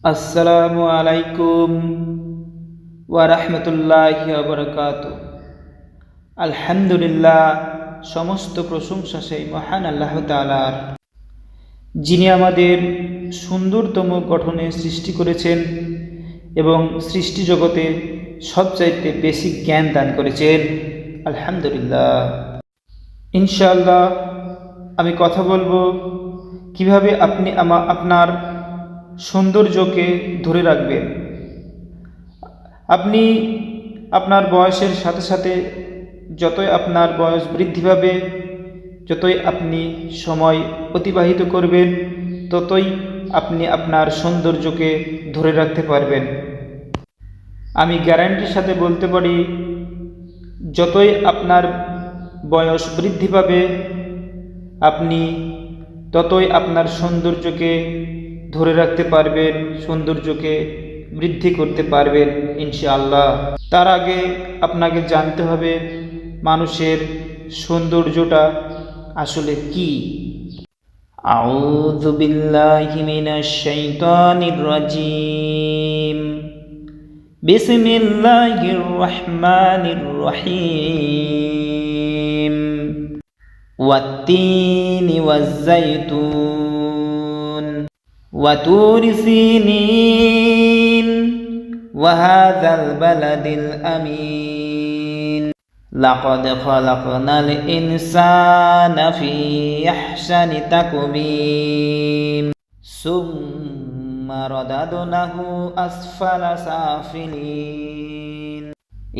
আসসালামু আলাইকুম ওয়া রাহমাতুল্লাহি ওয়া বারাকাতুহু। আলহামদুলিল্লাহ, সমস্ত প্রশংসা সেই মহান আল্লাহ তাআলার, যিনি আমাদের সুন্দরতম গঠনে সৃষ্টি করেছেন এবং সৃষ্টি জগতে সবচাইতে বেশি জ্ঞান দান করেছেন। আলহামদুলিল্লাহ। ইনশাআল্লাহ আমি কথা বলবো কিভাবে আপনি আপনার সৌন্দর্যকে ধরে রাখবেন। আপনি আপনার বয়সের সাথে সাথে যতই আপনার বয়স বৃদ্ধি পাবে, যতই আপনি সময় অতিবাহিত করবেন, ততই আপনি আপনার সৌন্দর্যকে ধরে রাখতে পারবেন। আমি গ্যারান্টির সাথে বলতে পারি, যতই আপনার বয়স বৃদ্ধি পাবে, আপনি ততই আপনার সৌন্দর্যকে ধরে রাখতে পারবেন, সৌন্দর্যকে বৃদ্ধি করতে পারবেন ইনশাআল্লাহ। তার আগে আপনাকে জানতে হবে মানুষের সৌন্দর্যটা আসলে কি। আউযু বিল্লাহি মিনাশ শাইতানির রাজীম। বিসমিল্লাহির রহমানির রহিম। ওয়াত-তিনি ওয়াজ-যাইতুন ওয়া তুরি সিনিন ওয়া হাযাল বালাদিল আমিন। লাকাদ খালাকনাল ইনসানা ফি আহসানি তাকবীম সুম্মা রাদাদনাহু আসফালা সাফিলিন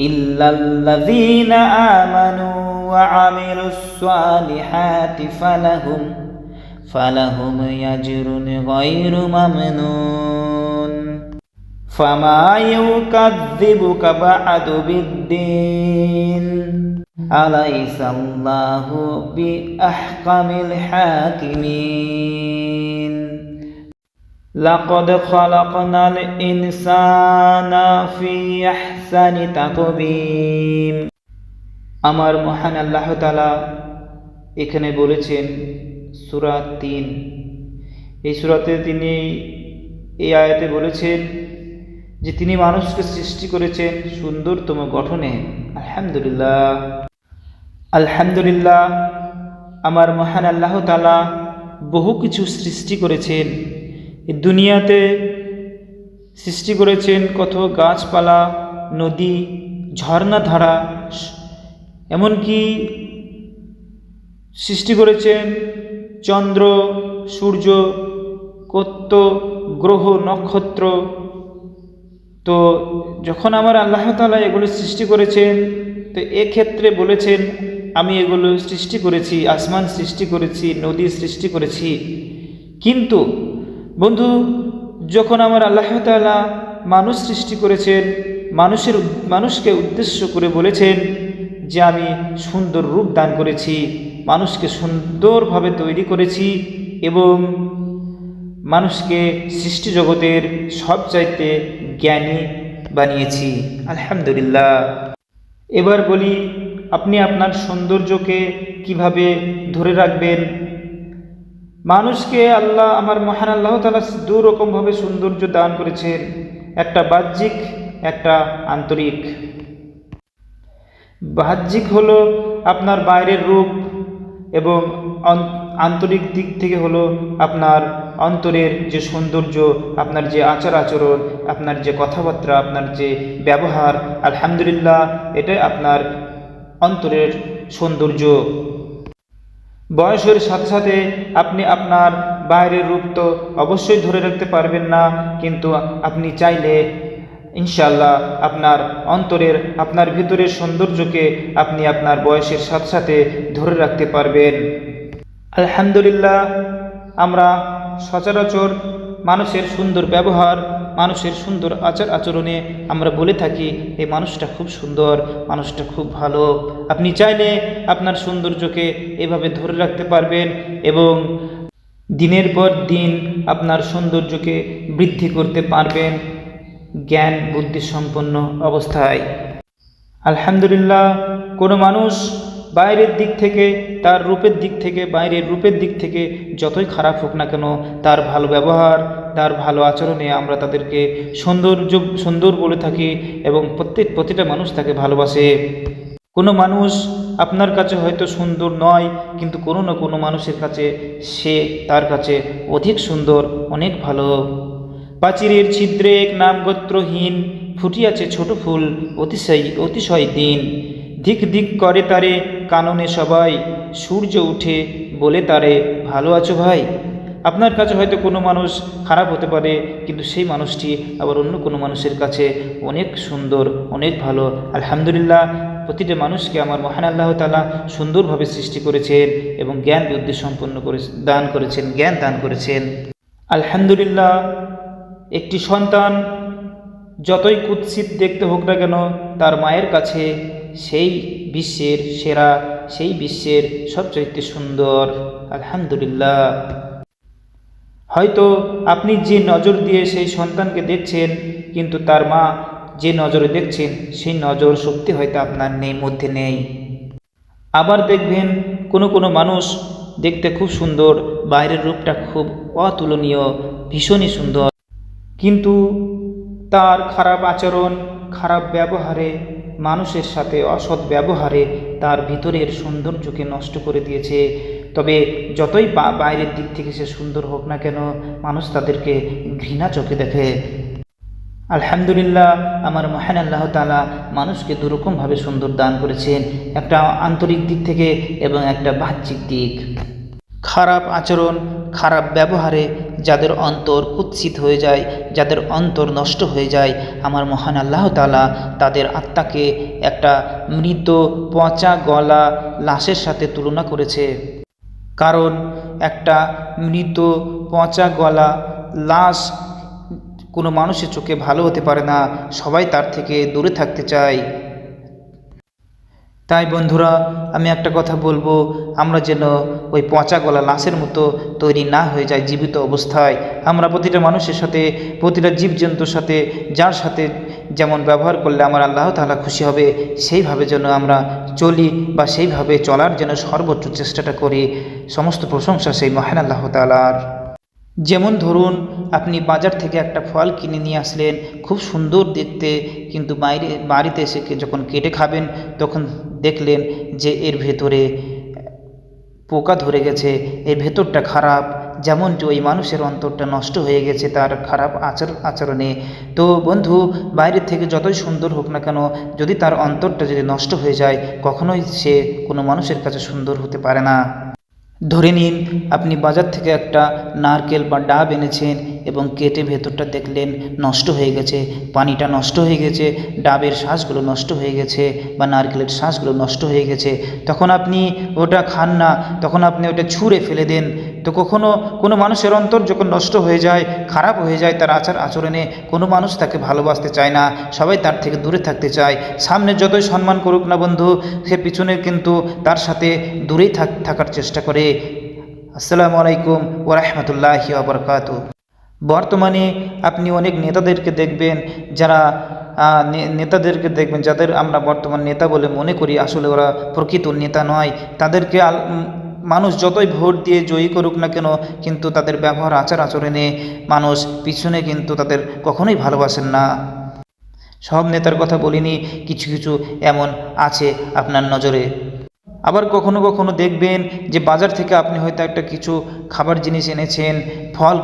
ইল্লাল্লাযীনা আমানু ওয়া আমিলুস সালিহাতি ফালাহুম আজরুন গায়রু মামনুন। ফামা ইউকাযযিবুকা বা'দু বিদ্দীন আলাইসাল্লাহু বিআহকামিল হাকিমিন। লাকাদ খালাকনাল ইনসানা ফি আহসানি তাকবীম। আমার মহান আল্লাহ তাআলা এখানে বলেছেন, সূরা ৩, এই সূরাতে তিনি এই আয়াতে বলেছেন যে তিনি মানুষকে সৃষ্টি করেছেন সুন্দরতম গঠনে। আলহামদুলিল্লাহ, আলহামদুলিল্লাহ। আমার মহান আল্লাহ তাআলা বহু কিছু সৃষ্টি করেছেন। এই দুনিয়াতে সৃষ্টি করেছেন কত গাছপালা, নদী, ঝর্ণাধারা, এমনকি সৃষ্টি করেছেন চন্দ্র, সূর্য, কত গ্রহ, নক্ষত্র। তো যখন আমার আল্লাহ তাআলা এগুলো সৃষ্টি করেছেন, তো এক্ষেত্রে বলেছেন আমি এগুলো সৃষ্টি করেছি, আসমান সৃষ্টি করেছি, নদী সৃষ্টি করেছি। কিন্তু বন্ধু, যখন আমার আল্লাহ তাআলা মানুষ সৃষ্টি করেছেন, মানুষকে উদ্দেশ্য করে বলেছেন যে আমি সুন্দর রূপ দান করেছি, মানুষকে সুন্দরভাবে তৈরি করেছি এবং মানুষকে সৃষ্টি জগতের সবচাইতে জ্ঞানী বানিয়েছি। আলহামদুলিল্লাহ। এবার বলি, আপনি আপনার সৌন্দর্যকে কিভাবে ধরে রাখবেন। মানুষকে আমার মহান আল্লাহ তাআলা দু রকমভাবে সৌন্দর্য দান করেছেন, একটা বাহ্যিক, একটা আন্তরিক। বাহ্যিক হলো আপনার বাইরের রূপ এবং আন্তরিক দিক থেকে হলো আপনার অন্তরের যে সৌন্দর্য, আপনার যে আচার আচরণ, আপনার যে কথাবার্তা, আপনার যে ব্যবহার। আলহামদুলিল্লাহ, এটাই আপনার অন্তরের সৌন্দর্য। বয়সের সাথে সাথে আপনি আপনার বাইরের রূপ তো অবশ্যই ধরে রাখতে পারবেন না, কিন্তু আপনি চাইলে ইনশাআল্লাহ আপনার অন্তরের, আপনার ভিতরের সৌন্দর্যকে আপনি আপনার বয়সের সাথে সাথে ধরে রাখতে পারবেন। আলহামদুলিল্লাহ। আমরা সচরাচর মানুষের সুন্দর ব্যবহার, মানুষের সুন্দর আচার আচরণে আমরা বলে থাকি এই মানুষটা খুব সুন্দর, মানুষটা খুব ভালো। আপনি চাইলে আপনার সৌন্দর্যকে এভাবে ধরে রাখতে পারবেন এবং দিনের পর দিন আপনার সৌন্দর্যকে বৃদ্ধি করতে পারবেন জ্ঞান বুদ্ধি সম্পন্ন অবস্থায়। আলহামদুলিল্লাহ। কোনো মানুষ বাইরের দিক থেকে, তার রূপের দিক থেকে, বাইরের রূপের দিক থেকে যতই খারাপ হোক না কেন, তার ভালো ব্যবহার, তার ভালো আচরণে আমরা তাদেরকে সুন্দর বলে থাকি এবং প্রতিটা মানুষ তাকে ভালোবাসে। কোনো মানুষ আপনার কাছে হয়তো সুন্দর নয়, কিন্তু কোনো না কোনো মানুষের কাছে তার কাছে অধিক সুন্দর, অনেক ভালো। প্রাচীরের ছিদ্রে এক নাম গোত্রহীন, ফুটিয়াছে ছোট ফুল অতিশয় দিন। দিক দিক করে তারে কাননে সবাই, সূর্য উঠে বলে তারে ভালো আছো ভাই। আপনার কাছে হয়তো কোনো মানুষ খারাপ হতে পারে, কিন্তু সেই মানুষটি আবার অন্য কোনো মানুষের কাছে অনেক সুন্দর, অনেক ভালো। আলহামদুলিল্লাহ, প্রতিটা মানুষকে আমার মহান আল্লাহ তাআলা সুন্দরভাবে সৃষ্টি করেছেন এবং জ্ঞান বুদ্ধি সম্পন্ন দান করেছেন, জ্ঞান দান করেছেন। আলহামদুলিল্লাহ, একটি সন্তান যতই কুৎসিত দেখতে হোক না কেন, তার মায়ের কাছে সেই বিশ্বের সেরা, সেই বিশ্বের সবচাইতে সুন্দর। আলহামদুলিল্লাহ, হয়তো আপনি যে নজর দিয়ে সেই সন্তানকে দেখছেন, কিন্তু তার মা যে নজরে দেখছেন সেই নজর শক্তি হয়তো আপনার মধ্যে নেই। আবার দেখবেন কোনো মানুষ দেখতে খুব সুন্দর, বাইরের রূপটা খুব অতুলনীয়, ভীষণই সুন্দর, কিন্তু তার খারাপ আচরণ, খারাপ ব্যবহারে, মানুষের সাথে অসৎ ব্যবহারে তার ভিতরের সৌন্দর্যকে নষ্ট করে দিয়েছে। তবে যতই বাইরের দিক থেকে সে সুন্দর হোক না কেন, মানুষ তাদেরকে ঘৃণা চোখে দেখে। আলহামদুলিল্লাহ, আমার মহান আল্লাহ তাআলা মানুষকে দুরকমভাবে সুন্দর দান করেছেন, একটা আন্তরিক দিক থেকে এবং একটা বাহ্যিক দিক। খারাপ আচরণ, খারাপ ব্যবহারে যাদের অন্তর কুৎসিত হয়ে যায়, যাদের অন্তর নষ্ট হয়ে যায়, আমার মহান আল্লাহ তাআলা তাদের আত্মাকে একটা মৃত পচা গলা লাশের সাথে তুলনা করেছে। কারণ একটা মৃত পচা গলা লাশ কোনো মানুষের চোখে ভালো হতে পারে না, সবাই তার থেকে দূরে থাকতে চায়। তাই বন্ধুরা, আমি একটা কথা বলবো, আমরা যেন ওই পচা গলা লাশের মতো তৈরি না হয়ে যায় জীবিত অবস্থায়। আমরা প্রতিটা মানুষের সাথে, প্রতিটা জীবজন্তুর সাথে, যার সাথে যেমন ব্যবহার করলে আমার আল্লাহ তাআলা খুশি হবে, সেইভাবে যেন আমরা চলি বা সেইভাবে চলার যেন সর্বোচ্চ চেষ্টাটা করি। সমস্ত প্রশংসা সেই মহান আল্লাহ তাআলার। যেমন ধরুন, আপনি বাজার থেকে একটা ফল কিনে নিয়ে আসলেন, খুব সুন্দর দেখতে, কিন্তু বাড়িতে এসে যখন কেটে খাবেন তখন দেখলেন যে এর ভেতরে পোকা ধরে গেছে, এর ভেতরটা খারাপ। যেমনটি ওই মানুষের অন্তরটা নষ্ট হয়ে গেছে তার খারাপ আচরণে। তো বন্ধু, বাইরের থেকে যতই সুন্দর হোক না কেন, যদি তার অন্তরটা যদি নষ্ট হয়ে যায়, কখনোই সে কোনো মানুষের কাছে সুন্দর হতে পারে না। ধরে নিন, আপনি বাজার থেকে একটা নারকেল বা ডাব এনেছেন এবং কেটে ভেতরটা দেখলেন নষ্ট হয়ে গেছে, পানিটা নষ্ট হয়ে গেছে, ডাবের শ্বাসগুলো নষ্ট হয়ে গেছে বা নারকেলের শ্বাসগুলো নষ্ট হয়ে গেছে, তখন আপনি ওটা খান না, তখন আপনি ওটা ছুঁড়ে ফেলে দেন। তো কোনো মানুষের অন্তর যখন নষ্ট হয়ে যায়, খারাপ হয়ে যায় তার আচরণে, কোনো মানুষ তাকে ভালোবাসতে চায় না, সবাই তার থেকে দূরে থাকতে চায়। সামনে যতই সম্মান করুক না বন্ধু, সে পিছনে কিন্তু তার সাথে দূরেই থাকার চেষ্টা করে। আসসালামু আলাইকুম ওয়া রাহমাতুল্লাহি ওয়া বারাকাতুহু। বর্তমানে আপনি অনেক নেতাদেরকে দেখবেন, যাদের আমরা বর্তমান নেতা বলে মনে করি, আসলে ওরা প্রকৃত নেতা নয়। তাদেরকে মানুষ যতই ভোট দিয়ে জয়ী করুক না কেন, কিন্তু তাদের ব্যবহার, আচরণে মানুষ পিছনে কিন্তু তাদের কখনোই ভালোবাসেন না। সব নেতার কথা বলিনি, কিছু কিছু এমন আছে আপনার নজরে। আবার কখনো দেখবেন যে বাজার থেকে আপনি হয়তো একটা কিছু খাবার জিনিস এনেছেন, ফল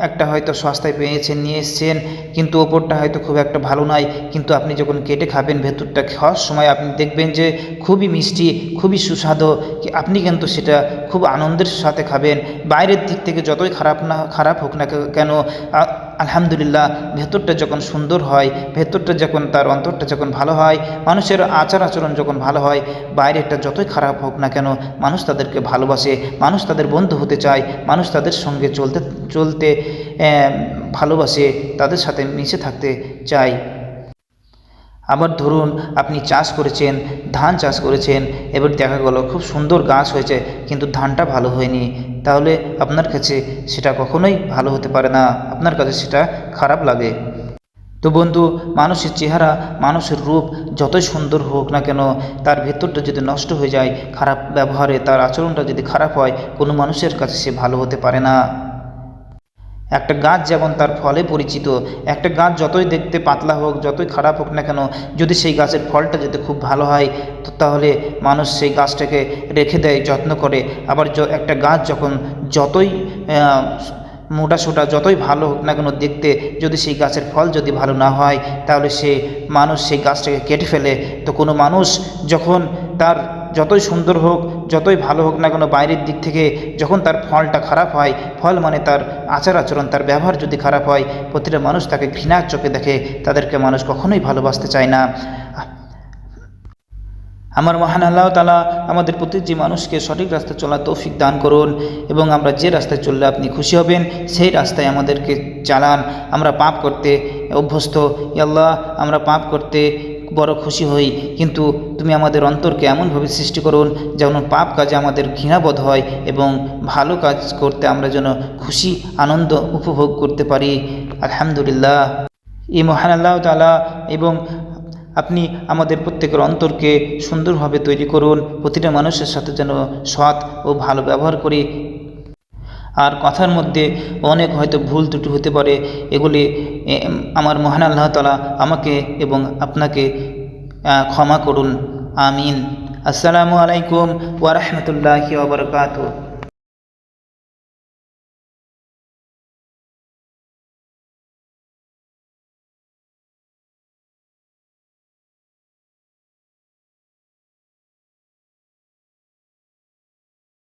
একটা হয়তো সস্তায় পেয়েছেন, নিয়ে এসছেন, কিন্তু ওপরটা হয়তো খুব একটা ভালো নয়, কিন্তু আপনি যখন কেটে খাবেন, ভেতরটা খাওয়ার সময় আপনি দেখবেন যে খুবই মিষ্টি, খুবই সুস্বাদু, আপনি কিন্তু সেটা খুব আনন্দের সাথে খাবেন। বাইরের দিক থেকে যতই খারাপ হোক না কেন, আলহামদুলিল্লাহ, ভেতরটা যখন সুন্দর হয়, ভেতরটা যখন তার অন্তরটা যখন ভালো হয়, মানুষের আচরণ যখন ভালো হয়, বাইরেটা যতই খারাপ হোক না কেন, মানুষ তাদেরকে ভালোবাসে, মানুষ তাদের বন্ধু হতে চায়, মানুষ তাদের সঙ্গে চলতে ভালোবাসে, তাদের সাথে মিশে থাকতে চায়। আবার ধরুন, আপনি চাষ করেছেন, ধান চাষ করেছেন, এবার দেখা গেল খুব সুন্দর গাছ হয়েছে, কিন্তু ধানটা ভালো হয়নি, তাহলে আপনার কাছে সেটা কখনোই ভালো হতে পারে না, আপনার কাছে সেটা খারাপ লাগে। তো বন্ধু, মানুষের চেহারা, মানুষের রূপ যতই সুন্দর হোক না কেন, তার ভেতরটা যদি নষ্ট হয়ে যায়, খারাপ ব্যবহারে তার আচরণটা যদি খারাপ হয়, কোনো মানুষের কাছে সে ভালো হতে পারে না। একটা গাছ যেমন তার ফলে পরিচিত, একটা গাছ যতই দেখতে পাতলা হোক, যতই খারাপ হোক না কেন, যদি সেই গাছের ফলটা যদি খুব ভালো হয়, তো তাহলে মানুষ সেই গাছটাকে রেখে দেয়, যত্ন করে। আবার একটা গাছ যখন যতই মোটাসোটা, যতই ভালো হোক না কেন দেখতে, যদি সেই গাছের ফল যদি ভালো না হয়, তাহলে মানুষ সেই গাছটাকে কেটে ফেলে। তো কোনো মানুষ যখন তার যতই সুন্দর হোক, যতই ভালো হোক না কেন, বাইরের দিক থেকে যখন তার ফলটা খারাপ হয়, ফল মানে তার আচার আচরণ, তার ব্যবহার যদি খারাপ হয়, প্রতিটা মানুষ তাকে ঘৃণার চোখে দেখে, তাদেরকে মানুষ কখনোই ভালোবাসতে চায় না। আমার মহান আল্লাহ তাআলা আমাদের প্রতিটি মানুষকে সঠিক রাস্তায় চলার তৌফিক দান করুন, এবং আমরা যে রাস্তায় চললে আপনি খুশি হবেন সেই রাস্তায় আমাদেরকে চালান। আমরা পাপ করতে অভ্যস্ত, ইয়া আল্লাহ, আমরা পাপ করতে বড় খুশি হই, কিন্তু তুমি আমাদের অন্তরকে এমনভাবে সৃষ্টি করুন যেন পাপ কাজে আমাদের ঘৃণাবোধ হয়, এবং ভালো কাজ করতে আমরা যেন খুশি আনন্দ উপভোগ করতে পারি। আলহামদুলিল্লাহ। এই মহান আল্লাহ তাআলা এবং আপনি আমাদের প্রত্যেকের অন্তরকে সুন্দরভাবে তৈরি করুন, প্রতিটা মানুষের সাথে যেন সৎ ও ভালো ব্যবহার করি। আর কথার মধ্যে অনেক হয়তো ভুল ত্রুটি হতে পারে, এগুলি আমার মহান আল্লাহ তাআলা আমাকে এবং আপনাকে ক্ষমা করুন। আমিন। আসসালামু আলাইকুম ওয়া রাহমাতুল্লাহি ওয়া বারাকাতুহু।